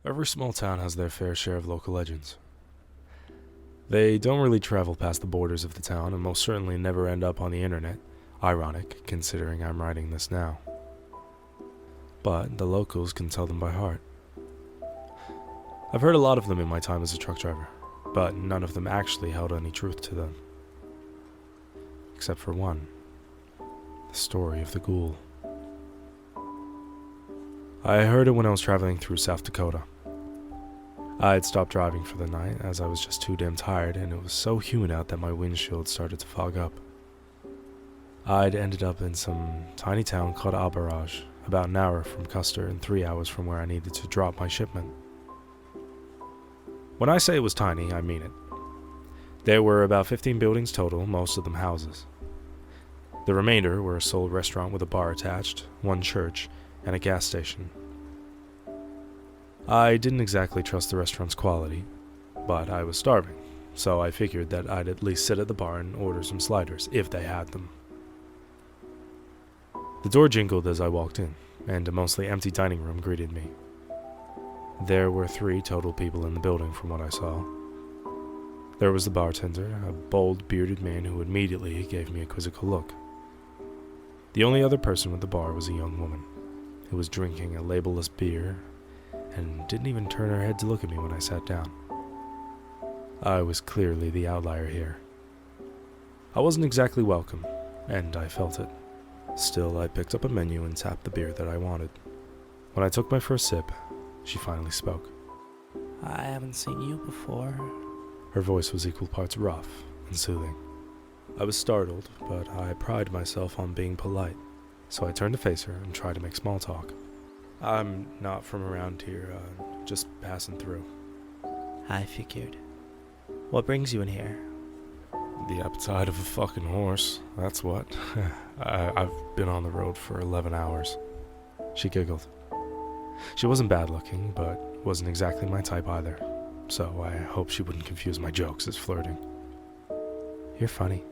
Every small town has their fair share of local legends. They don't really travel past the borders of the town and most certainly never end up on the internet. Ironic, considering I'm writing this now. But the locals can tell them by heart. I've heard a lot of them in my time as a truck driver, but none of them actually held any truth to them. Except for one. The story of the ghoul. I heard it when I was traveling through South Dakota. I had stopped driving for the night as I was just too damn tired and it was so humid out that my windshield started to fog up. I'd ended up in some tiny town called Alaraj, about an hour from Custer and 3 hours from where I needed to drop my shipment. When I say it was tiny, I mean it. There were about 15 buildings total, most of them houses. The remainder were a sole restaurant with a bar attached, one church, and a gas station. I didn't exactly trust the restaurant's quality, but I was starving, so I figured that I'd at least sit at the bar and order some sliders, if they had them. The door jingled as I walked in, and a mostly empty dining room greeted me. There were 3 total people in the building from what I saw. There was the bartender, a bold, bearded man who immediately gave me a quizzical look. The only other person at the bar was a young woman, who was drinking a labelless beer, and didn't even turn her head to look at me when I sat down. I was clearly the outlier here. I wasn't exactly welcome, and I felt it. Still, I picked up a menu and tapped the beer that I wanted. When I took my first sip, she finally spoke. I haven't seen you before. Her voice was equal parts rough and soothing. I was startled, but I pride myself on being polite, so I turned to face her and tried to make small talk. I'm not from around here, just passing through. I figured. What brings you in here? The appetite of a fucking horse, that's what. I've been on the road for 11 hours. She giggled. She wasn't bad looking, but wasn't exactly my type either, so I hoped she wouldn't confuse my jokes as flirting. You're funny.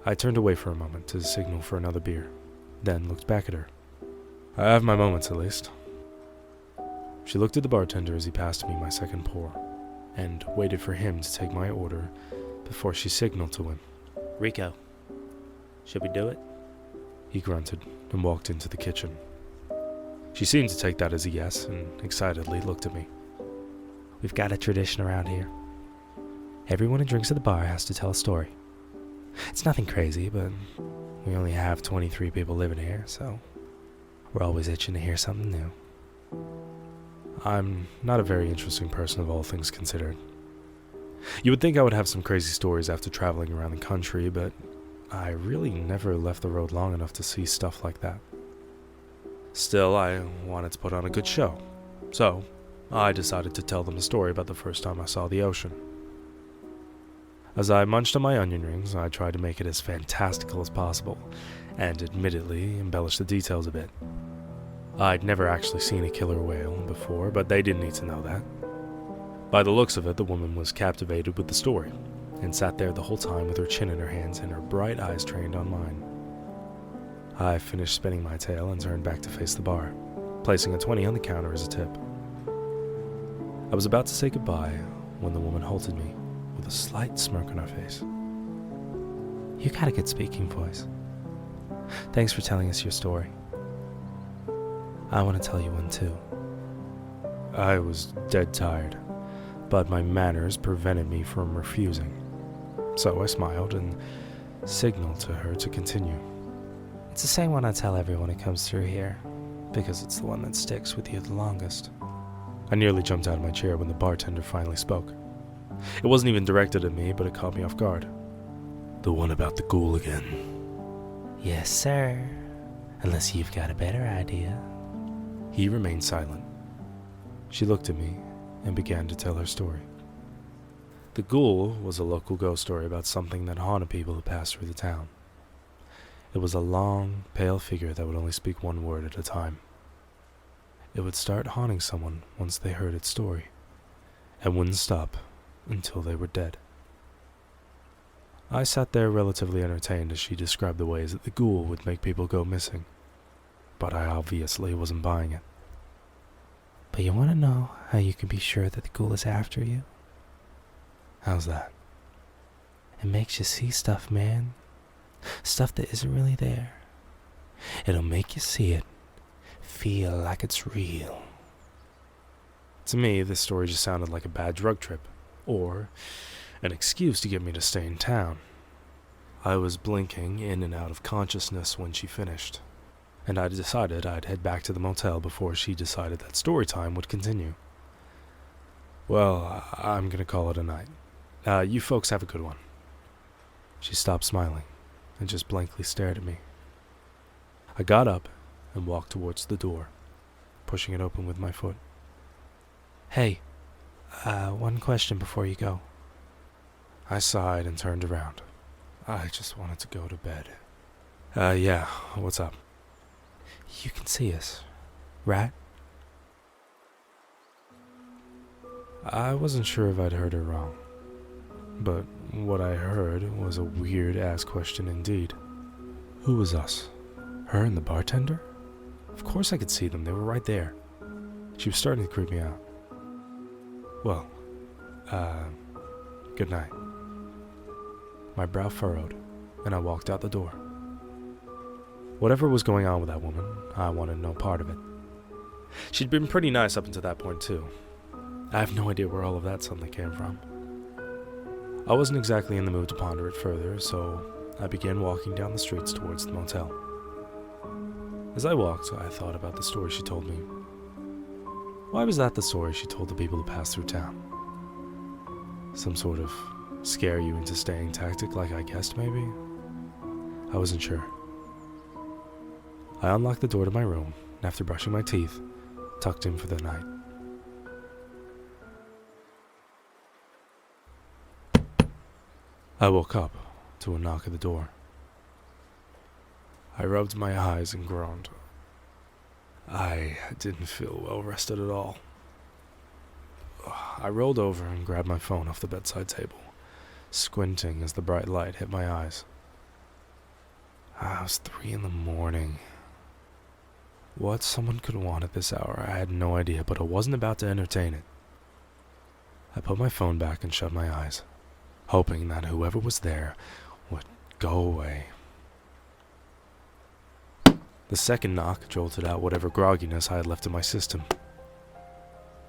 I turned away for a moment to signal for another beer, then looked back at her. I have my moments at least. She looked at the bartender as he passed me my second pour, and waited for him to take my order before she signaled to him. Rico, should we do it? He grunted and walked into the kitchen. She seemed to take that as a yes and excitedly looked at me. We've got a tradition around here. Everyone who drinks at the bar has to tell a story. It's nothing crazy, but we only have 23 people living here, so we're always itching to hear something new. I'm not a very interesting person of all things considered. You would think I would have some crazy stories after traveling around the country, but I really never left the road long enough to see stuff like that. Still, I wanted to put on a good show, so I decided to tell them a story about the first time I saw the ocean. As I munched on my onion rings, I tried to make it as fantastical as possible, and admittedly embellished the details a bit. I'd never actually seen a killer whale before, but they didn't need to know that. By the looks of it, the woman was captivated with the story, and sat there the whole time with her chin in her hands and her bright eyes trained on mine. I finished spinning my tale and turned back to face the bar, placing a 20 on the counter as a tip. I was about to say goodbye when the woman halted me with a slight smirk on her face. You got a good speaking voice. Thanks for telling us your story. I want to tell you one too. I was dead tired, but my manners prevented me from refusing. So I smiled and signaled to her to continue. It's the same one I tell everyone who comes through here, because it's the one that sticks with you the longest. I nearly jumped out of my chair when the bartender finally spoke. It wasn't even directed at me, but it caught me off guard. The one about the ghoul again. Yes, sir. Unless you've got a better idea. He remained silent. She looked at me and began to tell her story. The ghoul was a local ghost story about something that haunted people who passed through the town. It was a long, pale figure that would only speak one word at a time. It would start haunting someone once they heard its story, and wouldn't stop until they were dead. I sat there relatively entertained as she described the ways that the ghoul would make people go missing, but I obviously wasn't buying it. But you want to know how you can be sure that the ghoul is after you? How's that? It makes you see stuff, man. Stuff that isn't really there. It'll make you see it. Feel like it's real. To me, this story just sounded like a bad drug trip, or an excuse to get me to stay in town. I was blinking in and out of consciousness when she finished, and I decided I'd head back to the motel before she decided that story time would continue. Well, I'm gonna call it a night. You folks have a good one. She stopped smiling and just blankly stared at me. I got up and walked towards the door, pushing it open with my foot. Hey, one question before you go. I sighed and turned around. I just wanted to go to bed. Yeah, what's up? You can see us, right? I wasn't sure if I'd heard her wrong, but what I heard was a weird-ass question indeed. Who was us? Her and the bartender? Of course I could see them, they were right there. She was starting to creep me out. Well, good night. My brow furrowed, and I walked out the door. Whatever was going on with that woman, I wanted no part of it. She'd been pretty nice up until that point, too. I have no idea where all of that suddenly came from. I wasn't exactly in the mood to ponder it further, so I began walking down the streets towards the motel. As I walked, I thought about the story she told me. Why was that the story she told the people who passed through town? Some sort of scare you into staying tactic like I guessed, maybe? I wasn't sure. I unlocked the door to my room, and after brushing my teeth, tucked in for the night. I woke up to a knock at the door. I rubbed my eyes and groaned. I didn't feel well rested at all. I rolled over and grabbed my phone off the bedside table, squinting as the bright light hit my eyes. It was 3 a.m. What someone could want at this hour, I had no idea, but I wasn't about to entertain it. I put my phone back and shut my eyes, hoping that whoever was there would go away. The second knock jolted out whatever grogginess I had left in my system.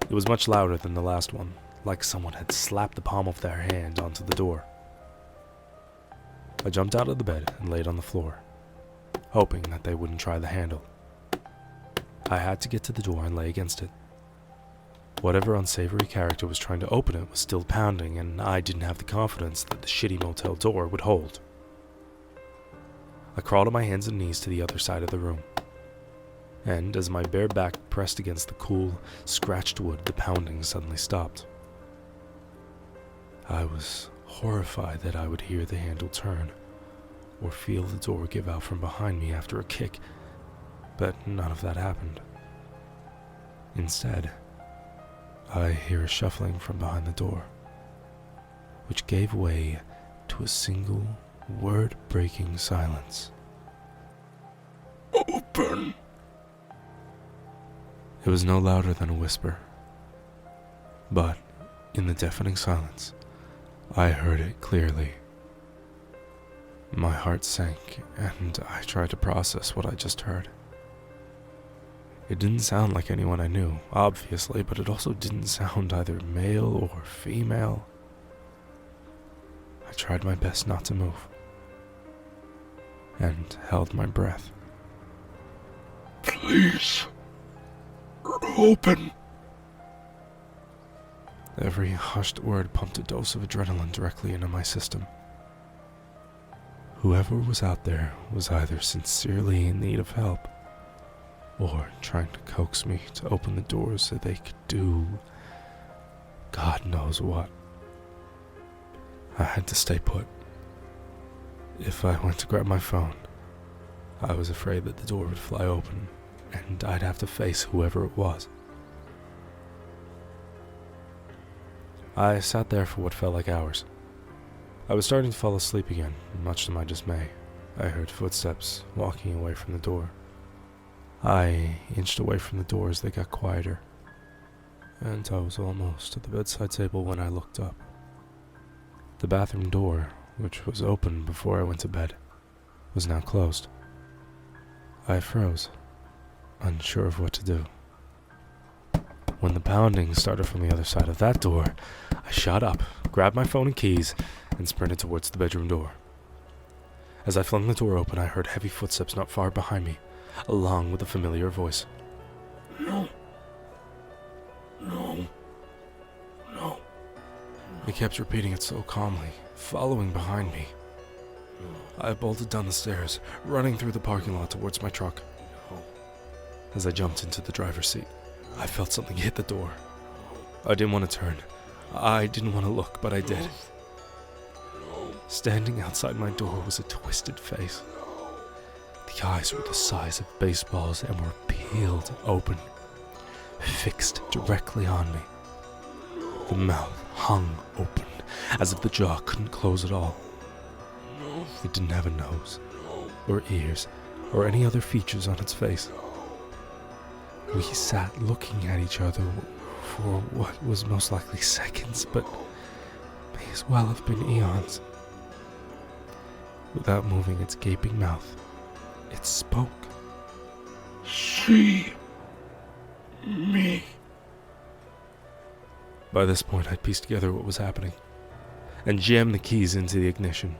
It was much louder than the last one, like someone had slapped the palm of their hand onto the door. I jumped out of the bed and laid on the floor, hoping that they wouldn't try the handle. I had to get to the door and lay against it. Whatever unsavory character was trying to open it was still pounding, and I didn't have the confidence that the shitty motel door would hold. I crawled on my hands and knees to the other side of the room, and as my bare back pressed against the cool, scratched wood, the pounding suddenly stopped. I was horrified that I would hear the handle turn, or feel the door give out from behind me after a kick, but none of that happened. Instead, I hear a shuffling from behind the door, which gave way to a single, word-breaking silence. Open! It was no louder than a whisper, but in the deafening silence, I heard it clearly. My heart sank, and I tried to process what I just heard. It didn't sound like anyone I knew, obviously, but it also didn't sound either male or female. I tried my best not to move, and held my breath. Please, open! Every hushed word pumped a dose of adrenaline directly into my system. Whoever was out there was either sincerely in need of help, or trying to coax me to open the doors so they could do God knows what. I had to stay put. If I went to grab my phone, I was afraid that the door would fly open, and I'd have to face whoever it was. I sat there for what felt like hours. I was starting to fall asleep again, much to my dismay. I heard footsteps walking away from the door. I inched away from the door as they got quieter, and I was almost at the bedside table when I looked up. The bathroom door, which was open before I went to bed, was now closed. I froze, unsure of what to do. When the pounding started from the other side of that door, I shot up, grabbed my phone and keys, and sprinted towards the bedroom door. As I flung the door open, I heard heavy footsteps not far behind me, along with a familiar voice. No. No. No. It kept repeating it so calmly, following behind me. I bolted down the stairs, running through the parking lot towards my truck. As I jumped into the driver's seat, I felt something hit the door. I didn't want to turn. I didn't want to look, but I did. Standing outside my door was a twisted face. The eyes were the size of baseballs and were peeled open, fixed directly on me. The mouth hung open, as if the jaw couldn't close at all. It didn't have a nose, or ears, or any other features on its face. We sat looking at each other for what was most likely seconds, but may as well have been eons. Without moving its gaping mouth, it spoke. See me. By this point, I'd pieced together what was happening, and jammed the keys into the ignition.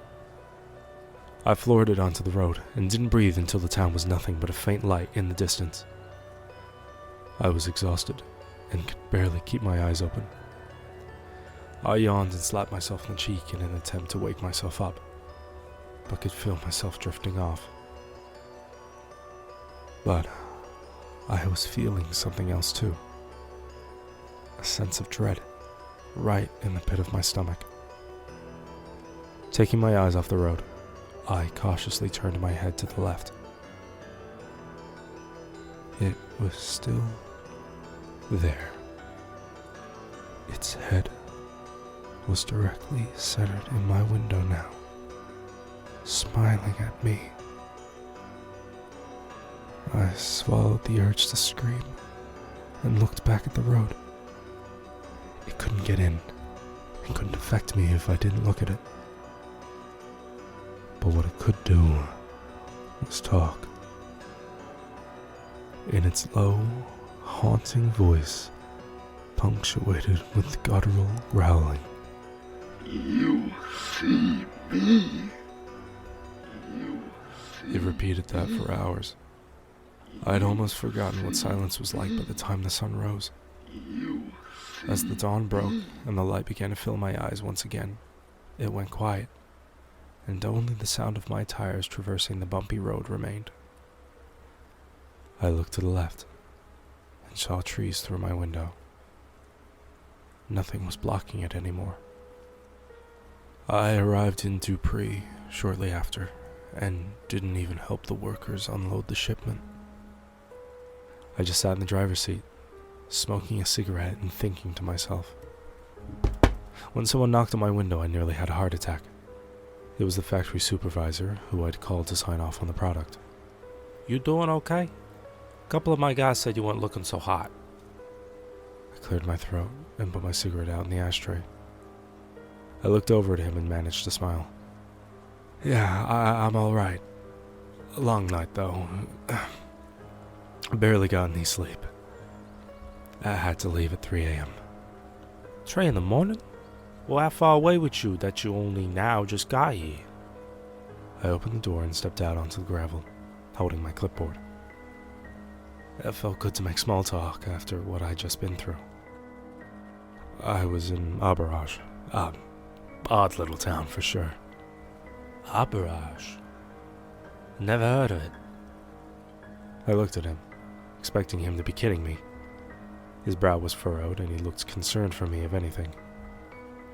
I floored it onto the road, and didn't breathe until the town was nothing but a faint light in the distance. I was exhausted, and could barely keep my eyes open. I yawned and slapped myself on the cheek in an attempt to wake myself up, but could feel myself drifting off. But I was feeling something else too. A sense of dread, right in the pit of my stomach. Taking my eyes off the road, I cautiously turned my head to the left. It was still there. Its head was directly centered in my window now, smiling at me. I swallowed the urge to scream and looked back at the road. It couldn't get in. It couldn't affect me if I didn't look at it. But what it could do was talk. In its low, haunting voice, punctuated with guttural growling. You see me. It repeated that for hours. I'd almost forgotten what silence was like by the time the sun rose. As the dawn broke and the light began to fill my eyes once again, it went quiet, and only the sound of my tires traversing the bumpy road remained. I looked to the left and saw trees through my window. Nothing was blocking it anymore. I arrived in Dupree shortly after, and didn't even help the workers unload the shipment. I just sat in the driver's seat, smoking a cigarette and thinking to myself. When someone knocked on my window, I nearly had a heart attack. It was the factory supervisor who I'd called to sign off on the product. You doing okay? A couple of my guys said you weren't looking so hot. I cleared my throat and put my cigarette out in the ashtray. I looked over at him and managed to smile. Yeah, I'm alright. A long night, though. I barely got any sleep. I had to leave at 3 a.m. 3 in the morning? Well, how far away with you that you only now just got here? I opened the door and stepped out onto the gravel, holding my clipboard. It felt good to make small talk after what I'd just been through. I was in Alaraj. Odd little town for sure. Alaraj? Never heard of it. I looked at him, expecting him to be kidding me. His brow was furrowed and he looked concerned for me, if anything.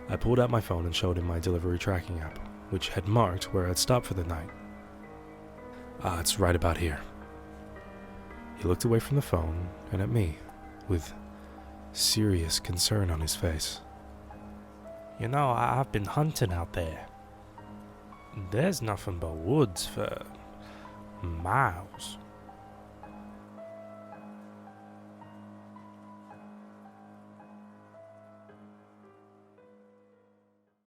I pulled out my phone and showed him my delivery tracking app, which had marked where I'd stopped for the night. It's right about here. He looked away from the phone and at me, with serious concern on his face. You know, I've been hunting out there. There's nothing but woods for miles.